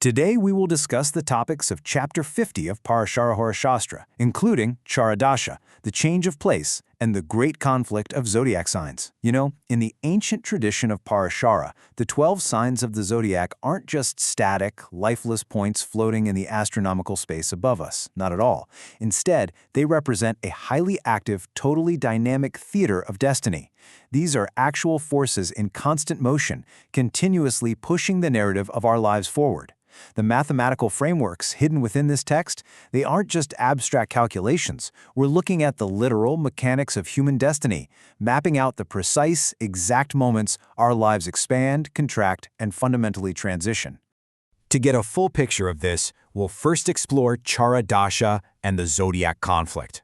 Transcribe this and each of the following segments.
Today we will discuss the topics of Chapter 50 of Parashara Shastra, including Charadasha, the change of place, and the great conflict of zodiac signs. You know, in the ancient tradition of Parashara, the 12 signs of the zodiac aren't just static, lifeless points floating in the astronomical space above us, not at all. Instead, they represent a highly active, totally dynamic theater of destiny. These are actual forces in constant motion, continuously pushing the narrative of our lives forward. The mathematical frameworks hidden within this text, they aren't just abstract calculations. We're looking at the literal mechanics of human destiny, mapping out the precise, exact moments our lives expand, contract, and fundamentally transition. To get a full picture of this, we'll first explore Charadasha and the zodiac conflict.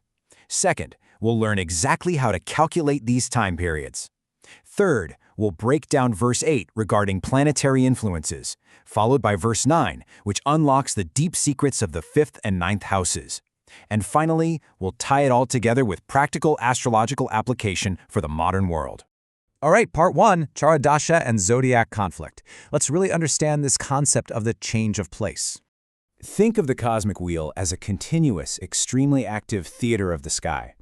Second, we'll learn exactly how to calculate these time periods. Third, we'll break down verse 8 regarding planetary influences, followed by verse 9, which unlocks the deep secrets of the 5th and 9th houses. And finally, we'll tie it all together with practical astrological application for the modern world. All right, part 1, Charadasha and zodiac conflict. Let's really understand this concept of the change of place. Think of the cosmic wheel as a continuous, extremely active theater of the sky.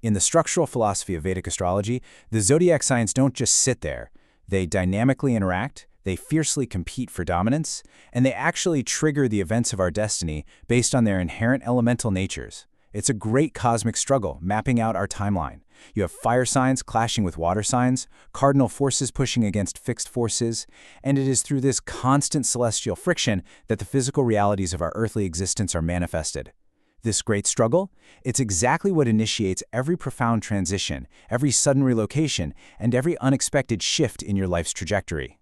In the structural philosophy of Vedic astrology, the zodiac signs don't just sit there. They dynamically interact, they fiercely compete for dominance, and they actually trigger the events of our destiny based on their inherent elemental natures. It's a great cosmic struggle, mapping out our timeline. You have fire signs clashing with water signs, cardinal forces pushing against fixed forces, and it is through this constant celestial friction that the physical realities of our earthly existence are manifested. This great struggle, it's exactly what initiates every profound transition, every sudden relocation, and every unexpected shift in your life's trajectory.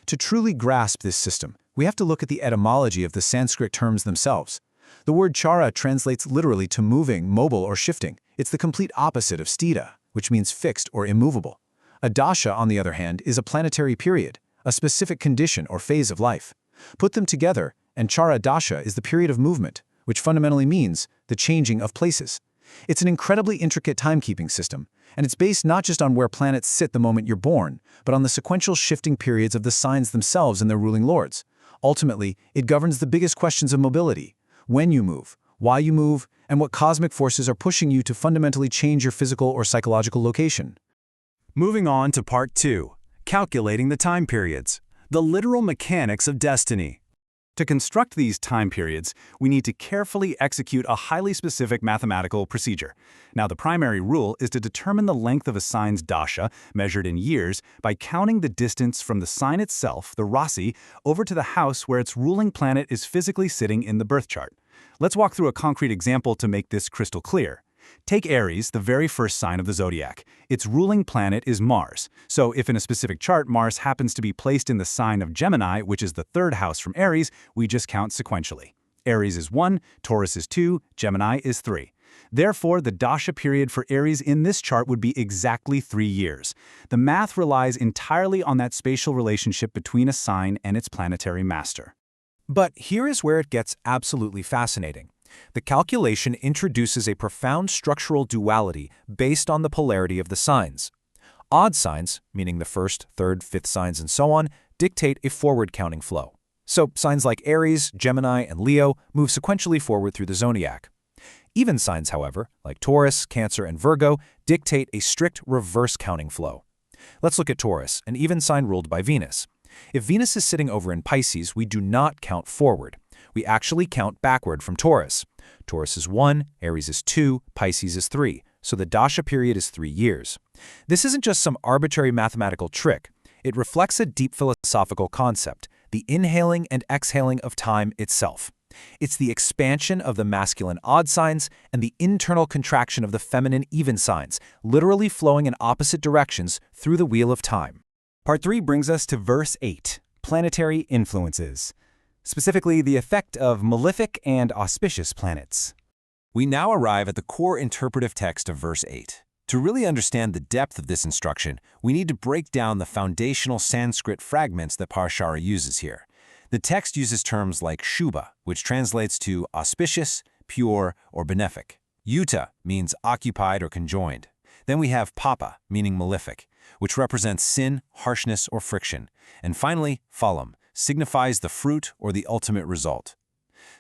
To truly grasp this system, we have to look at the etymology of the Sanskrit terms themselves. The word chara translates literally to moving, mobile, or shifting. It's the complete opposite of sthita, which means fixed or immovable. A dasha, on the other hand, is a planetary period, a specific condition or phase of life. Put them together, and chara dasha is the period of movement, which fundamentally means the changing of places. It's an incredibly intricate timekeeping system, and it's based not just on where planets sit the moment you're born, but on the sequential shifting periods of the signs themselves and their ruling lords. Ultimately, it governs the biggest questions of mobility: when you move, why you move, and what cosmic forces are pushing you to fundamentally change your physical or psychological location. Moving on to part 2, calculating the time periods, the literal mechanics of destiny. To construct these time periods, we need to carefully execute a highly specific mathematical procedure. Now, the primary rule is to determine the length of a sign's dasha, measured in years, by counting the distance from the sign itself, the Rasi, over to the house where its ruling planet is physically sitting in the birth chart. Let's walk through a concrete example to make this crystal clear. Take Aries, the very first sign of the zodiac. Its ruling planet is Mars. So if in a specific chart Mars happens to be placed in the sign of Gemini, which is the third house from Aries, we just count sequentially. Aries is 1, Taurus is 2, Gemini is 3. Therefore, the dasha period for Aries in this chart would be exactly 3 years. The math relies entirely on that spatial relationship between a sign and its planetary master. But here is where it gets absolutely fascinating. The calculation introduces a profound structural duality based on the polarity of the signs. Odd signs, meaning the first, third, fifth signs and so on, dictate a forward counting flow. So signs like Aries, Gemini, and Leo move sequentially forward through the zodiac. Even signs, however, like Taurus, Cancer, and Virgo, dictate a strict reverse counting flow. Let's look at Taurus, an even sign ruled by Venus. If Venus is sitting over in Pisces, we do not count forward. We actually count backward from Taurus. Taurus is 1, Aries is 2, Pisces is 3, so the dasha period is 3 years. This isn't just some arbitrary mathematical trick. It reflects a deep philosophical concept, the inhaling and exhaling of time itself. It's the expansion of the masculine odd signs and the internal contraction of the feminine even signs, literally flowing in opposite directions through the wheel of time. Part 3 brings us to verse 8, planetary influences. Specifically the effect of malefic and auspicious planets. We now arrive at the core interpretive text of verse 8. To really understand the depth of this instruction, we need to break down the foundational Sanskrit fragments that Parashara uses here. The text uses terms like Shubha, which translates to auspicious, pure, or benefic. Yuta means occupied or conjoined. Then we have Papa, meaning malefic, which represents sin, harshness, or friction. And finally, Phalam, signifies the fruit or the ultimate result.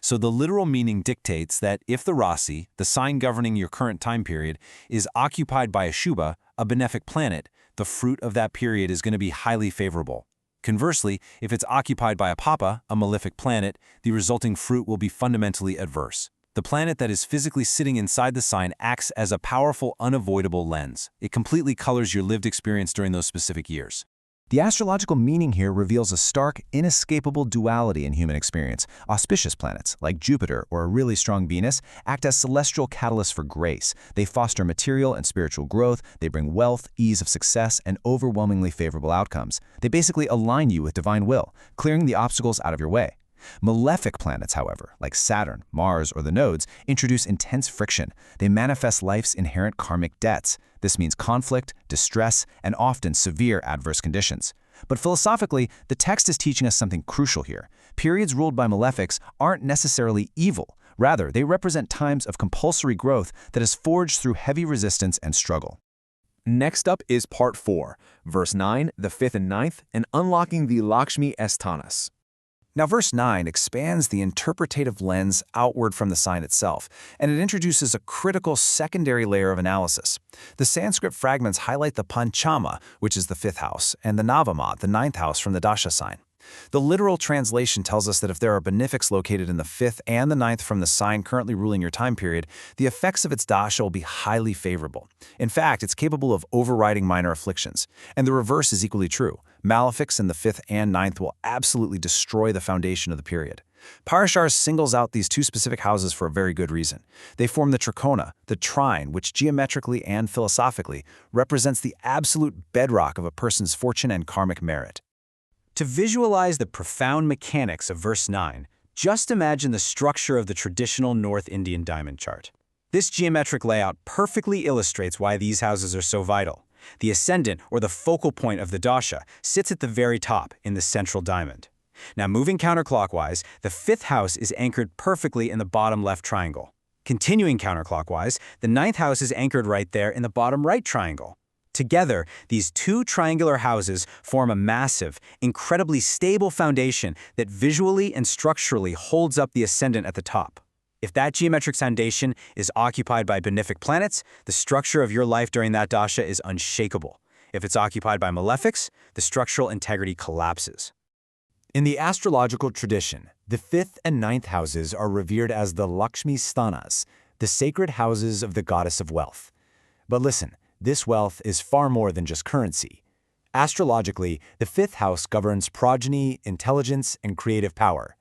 So the literal meaning dictates that if the Rasi, the sign governing your current time period, is occupied by a Shubha, a benefic planet, the fruit of that period is going to be highly favorable. Conversely, if it's occupied by a Papa, a malefic planet, the resulting fruit will be fundamentally adverse. The planet that is physically sitting inside the sign acts as a powerful, unavoidable lens. It completely colors your lived experience during those specific years. The astrological meaning here reveals a stark, inescapable duality in human experience. Auspicious planets, like Jupiter or a really strong Venus, act as celestial catalysts for grace. They foster material and spiritual growth, they bring wealth, ease of success, and overwhelmingly favorable outcomes. They basically align you with divine will, clearing the obstacles out of your way. Malefic planets, however, like Saturn, Mars, or the nodes, introduce intense friction. They manifest life's inherent karmic debts. This means conflict, distress, and often severe adverse conditions. But philosophically, the text is teaching us something crucial here. Periods ruled by malefics aren't necessarily evil. Rather, they represent times of compulsory growth that is forged through heavy resistance and struggle. Next up is Part 4, Verse 9, the 5th and 9th, and unlocking the Lakshmi Esthanas. Now, verse 9 expands the interpretative lens outward from the sign itself, and it introduces a critical secondary layer of analysis. The Sanskrit fragments highlight the Panchama, which is the 5th house, and the Navama, the 9th house from the Dasha sign. The literal translation tells us that if there are benefics located in the 5th and the 9th from the sign currently ruling your time period, the effects of its dasha will be highly favorable. In fact, it's capable of overriding minor afflictions. And the reverse is equally true. Malefics in the 5th and 9th will absolutely destroy the foundation of the period. Parashar singles out these two specific houses for a very good reason. They form the trikona, the trine, which geometrically and philosophically represents the absolute bedrock of a person's fortune and karmic merit. To visualize the profound mechanics of verse 9, just imagine the structure of the traditional North Indian diamond chart. This geometric layout perfectly illustrates why these houses are so vital. The ascendant, or the focal point of the dasha, sits at the very top in the central diamond. Now, moving counterclockwise, the 5th house is anchored perfectly in the bottom left triangle. Continuing counterclockwise, the 9th house is anchored right there in the bottom right triangle. Together, these two triangular houses form a massive, incredibly stable foundation that visually and structurally holds up the ascendant at the top. If that geometric foundation is occupied by benefic planets, the structure of your life during that dasha is unshakable. If it's occupied by malefics, the structural integrity collapses. In the astrological tradition, the 5th and 9th houses are revered as the Lakshmi Sthanas, the sacred houses of the goddess of wealth. But listen, this wealth is far more than just currency. Astrologically, the 5th house governs progeny, intelligence, and creative power.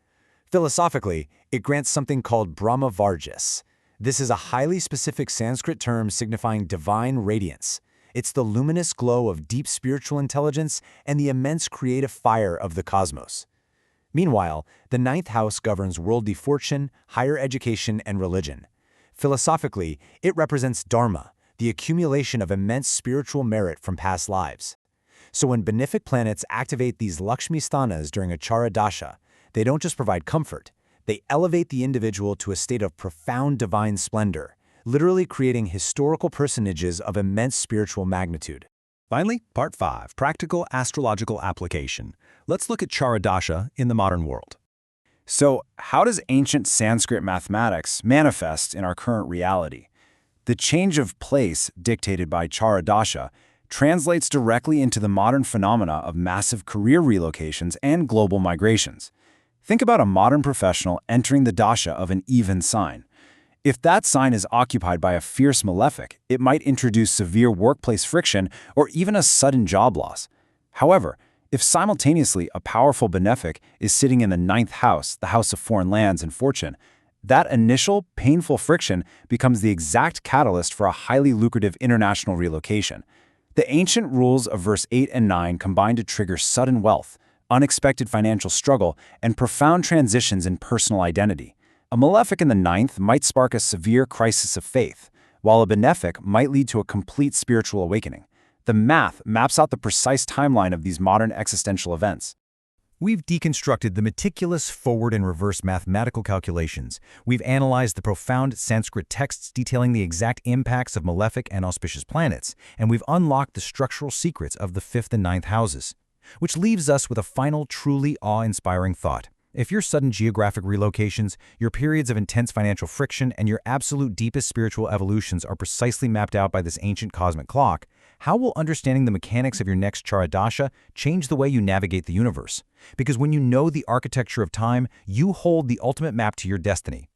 Philosophically, it grants something called Brahma Varjas. This is a highly specific Sanskrit term signifying divine radiance. It's the luminous glow of deep spiritual intelligence and the immense creative fire of the cosmos. Meanwhile, the 9th house governs worldly fortune, higher education, and religion. Philosophically, it represents Dharma, the accumulation of immense spiritual merit from past lives. So when benefic planets activate these Lakshmi Sthanas during a Chara Dasha, they don't just provide comfort, they elevate the individual to a state of profound divine splendor, literally creating historical personages of immense spiritual magnitude. Finally, Part 5, Practical Astrological Application. Let's look at Chara Dasha in the modern world. So, how does ancient Sanskrit mathematics manifest in our current reality? The change of place dictated by Chara Dasha translates directly into the modern phenomena of massive career relocations and global migrations. Think about a modern professional entering the dasha of an even sign. If that sign is occupied by a fierce malefic, it might introduce severe workplace friction or even a sudden job loss. However, if simultaneously a powerful benefic is sitting in the 9th house, the house of foreign lands and fortune, that initial, painful friction becomes the exact catalyst for a highly lucrative international relocation. The ancient rules of verse 8 and 9 combine to trigger sudden wealth, unexpected financial struggle, and profound transitions in personal identity. A malefic in the 9th might spark a severe crisis of faith, while a benefic might lead to a complete spiritual awakening. The math maps out the precise timeline of these modern existential events. We've deconstructed the meticulous forward and reverse mathematical calculations. We've analyzed the profound Sanskrit texts detailing the exact impacts of malefic and auspicious planets, and we've unlocked the structural secrets of the 5th and 9th houses. Which leaves us with a final, truly awe-inspiring thought. If your sudden geographic relocations, your periods of intense financial friction, and your absolute deepest spiritual evolutions are precisely mapped out by this ancient cosmic clock, how will understanding the mechanics of your next Charadasha change the way you navigate the universe? Because when you know the architecture of time, you hold the ultimate map to your destiny.